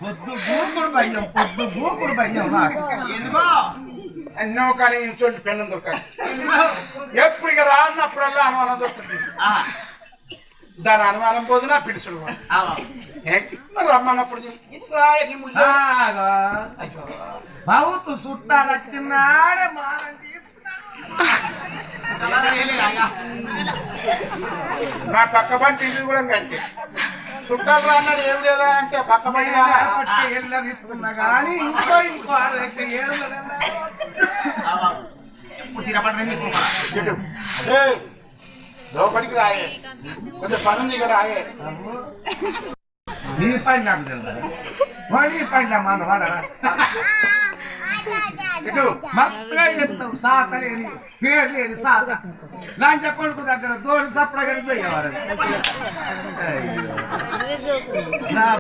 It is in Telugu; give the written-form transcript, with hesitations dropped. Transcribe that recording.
పొద్దు గూకుడు భయం ఎందుకో ఎన్నో కానీ ఇంచోటి పెన్ను దొరకాలి ఎప్పుడు ఇక రాన్నప్పుడల్లా అనుమానం దొరుకుతుంది దాని అనుమానం పోదునా పిలుచుడు రమ్మన్నప్పుడు బావుతు చుట్టాలు వచ్చినాడే మానం నా పక్క బండి ఇల్లు కూడా కంటే చుట్టాలు రాన్నాడు ఏం లేదా అంటే పక్క బండి తీసుకున్నా కానీ ఇంకో ఆడైతే ఏడు లోపలికి రాయే కొంచెం పని ఉంది కదా రాయే నీ పని నాకు తెలియదు వాడి పని మన వాడ మత్తగా చెప్తావు సాత లేని పేరు లేని సాత లంచ కొడుకు దగ్గర దోడి సప్లగా పోయేవారు